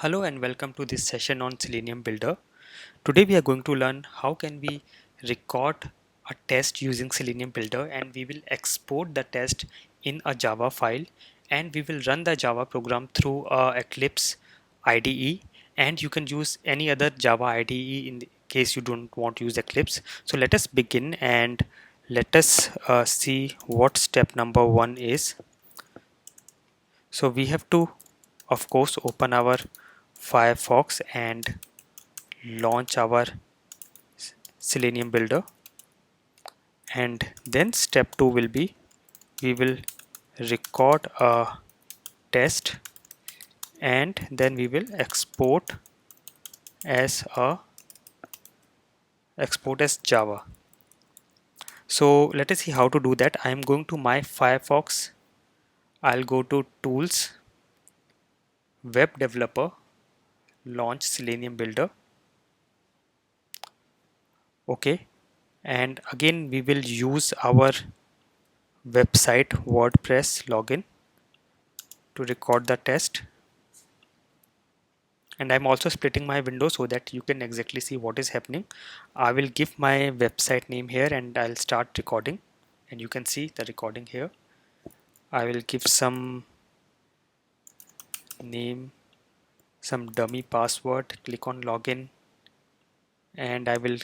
Hello and welcome to this session on Selenium Builder. Today we are going to learn how can we record a test using Selenium Builder, and we will export the test in a Java file, and we will run the Java program through Eclipse IDE, and you can use any other Java IDE in the case you don't want to use Eclipse. So let us begin and let us see what step number one is. So we have to of course open our Firefox and launch our Selenium Builder, and then step 2 will be we will record a test and then we will as a export as Java. So let us see how to do that. I am going to my Firefox. I'll go to Tools, Web Developer, launch Selenium Builder. Okay, and again we will use our website WordPress login to record the test, and I'm also splitting my window so that you can exactly see what is happening. I will give my website name here and I'll start recording, and you can see the recording here. I will give some name, some dummy password, click on login, and I will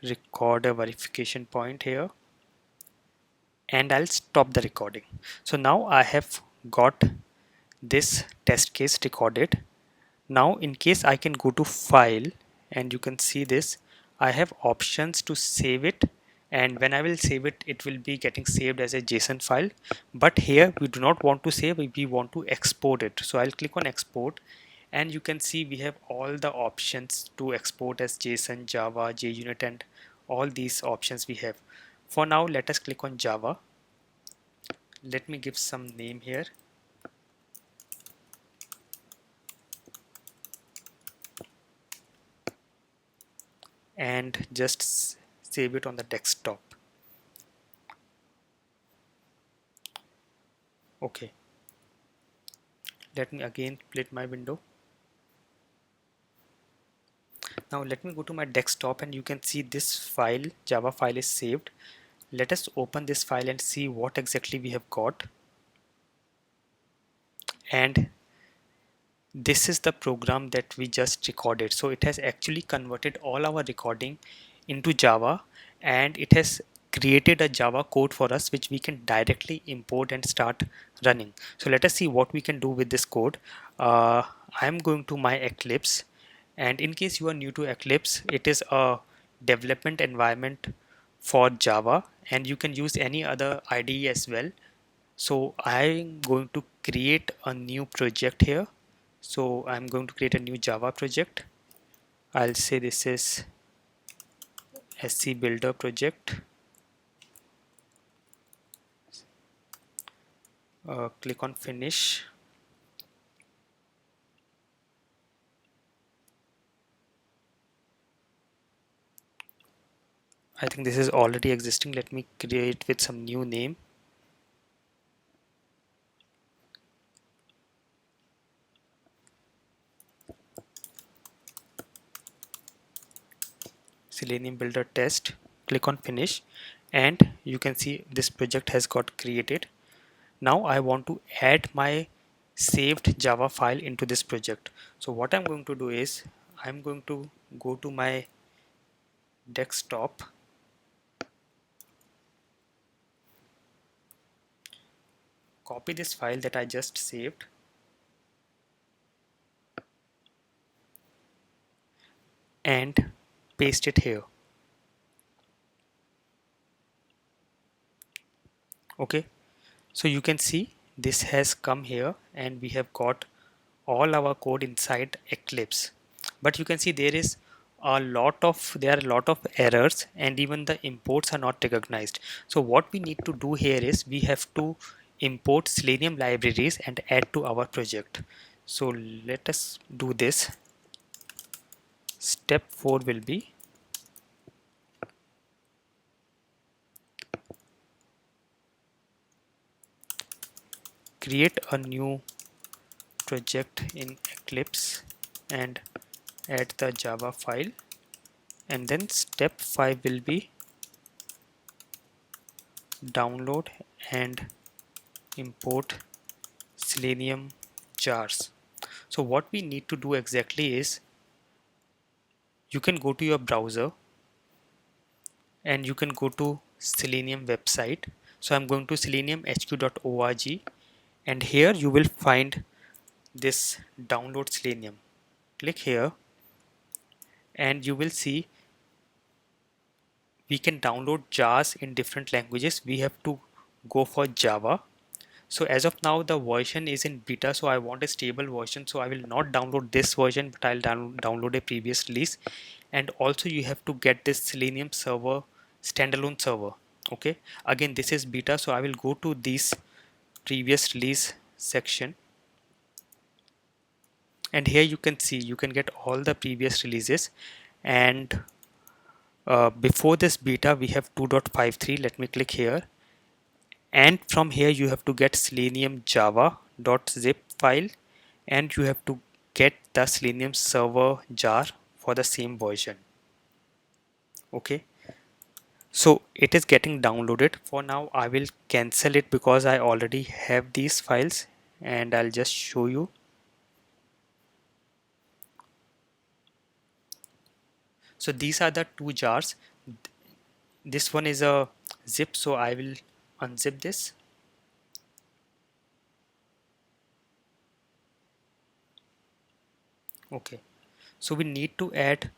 record a verification point here, and I'll stop the recording. So now I have got this test case recorded. Now in case I can go to file, and you can see this, I have options to save it, and when I will save it, it will be getting saved as a JSON file. But here we do not want to save, we want to export it. So I'll click on export, and you can see we have all the options to export as JSON, Java, JUnit, and all these options we have. For now, let us click on Java. Let me give some name here. And just save it on the desktop. Okay, let me again split my window. Now let me go to my desktop, and you can see this file, Java file, is saved. Let us open this file and see what exactly we have got. And this is the program that we just recorded. So it has actually converted all our recording into Java, and it has created a Java code for us which we can directly import and start running. So let us see what we can do with this code. I'm going to my Eclipse, and in case you are new to Eclipse, it is a development environment for Java, and you can use any other IDE as well. So I'm going to create a new project here. So I'm going to create a new Java project. I'll say this is SC Builder project. Click on finish. I think this is already existing. Let me create with some new name. Selenium Builder test. Click on finish, and you can see this project has got created. Now I want to add my saved Java file into this project. So what I'm going to do is I'm going to go to my desktop, copy this file that I just saved, and paste it here. Okay, so you can see this has come here, and we have got all our code inside Eclipse. But you can see there are a lot of errors, and even the imports are not recognized. So what we need to do here is we have to import Selenium libraries and add to our project. So let us do this. Step 4 will be create a new project in Eclipse. and add the Java file, and then step 5 will be download and import Selenium jars. So what we need to do exactly is, you can go to your browser and you can go to Selenium website. So I'm going to seleniumhq.org, and here you will find this download Selenium. Click here and you will see we can download jars in different languages. We have to go for Java. So as of now the version is in beta, so I want a stable version, so I will not download this version, but I'll download a previous release. And also you have to get this Selenium server standalone server. Okay, again this is beta, so I will go to this previous release section, and here you can see you can get all the previous releases. And before this beta we have 2.53. Let me click here, and from here you have to get selenium java.zip file, and you have to get the Selenium server jar for the same version. Okay, so it is getting downloaded. For now I will cancel it because I already have these files, and I'll just show you. So these are the two jars. This one is a zip, so I will unzip this. Okay, so we need to add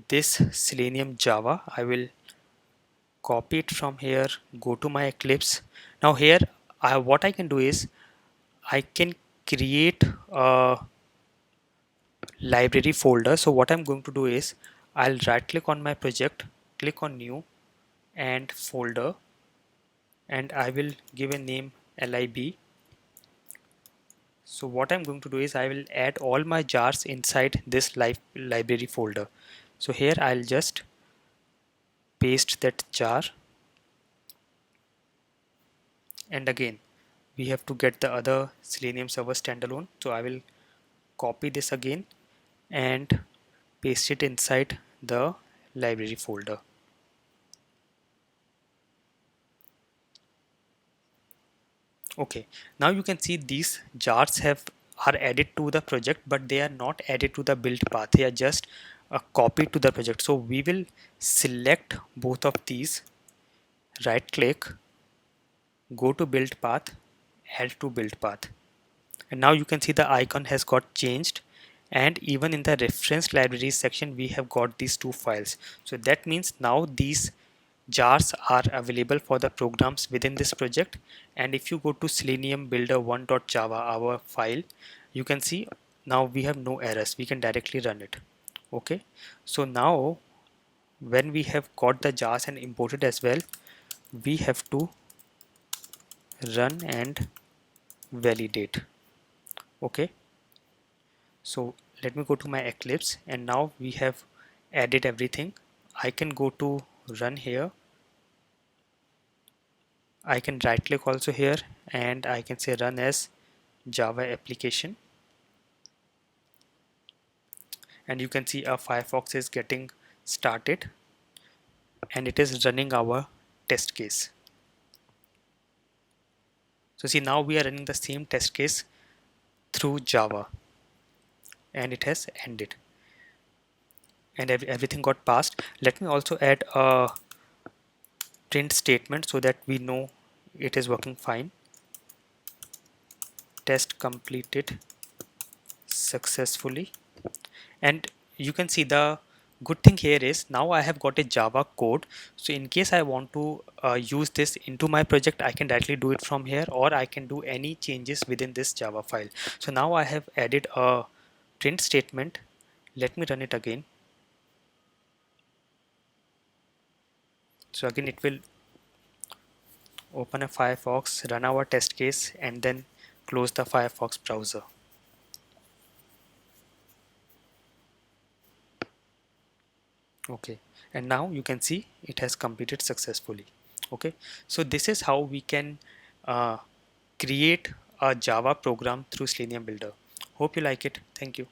this Selenium Java. I will copy it from here, go to my Eclipse. Now here what I can do is I can create a library folder. So what I'm going to do is I'll right click on my project, click on new and folder, and I will give a name lib. So what I'm going to do is I will add all my jars inside this library folder. So here I'll just paste that jar, and again we have to get the other Selenium server standalone. So I will copy this again and paste it inside the library folder. Okay, now you can see these jars are added to the project, but they are not added to the build path. They are just a copy to the project. So we will select both of these, right click, go to build path, add to build path, and now you can see the icon has got changed, and even in the reference libraries section we have got these two files. So that means now these jars are available for the programs within this project. And if you go to selenium builder 1.java, our file, you can see now we have no errors, we can directly run it. Okay, so now when we have got the jars and imported as well, we have to run and validate. Okay, so let me go to my Eclipse, and now we have added everything. I can go to run here, I can right click also here, and I can say run as Java application, and you can see our Firefox is getting started and it is running our test case. So see, now we are running the same test case through Java and it has ended, and everything got passed. Let me also add a print statement so that we know it is working fine. Test completed successfully, and you can see the good thing here is now I have got a Java code. So in case I want to use this into my project, I can directly do it from here, or I can do any changes within this Java file. So now I have added a print statement. Let me run it again. So again it will open a Firefox, run our test case, and then close the Firefox browser. Okay, and now you can see it has completed successfully. Okay, so this is how we can uh, create a Java program through Selenium Builder. Hope you like it. Thank you.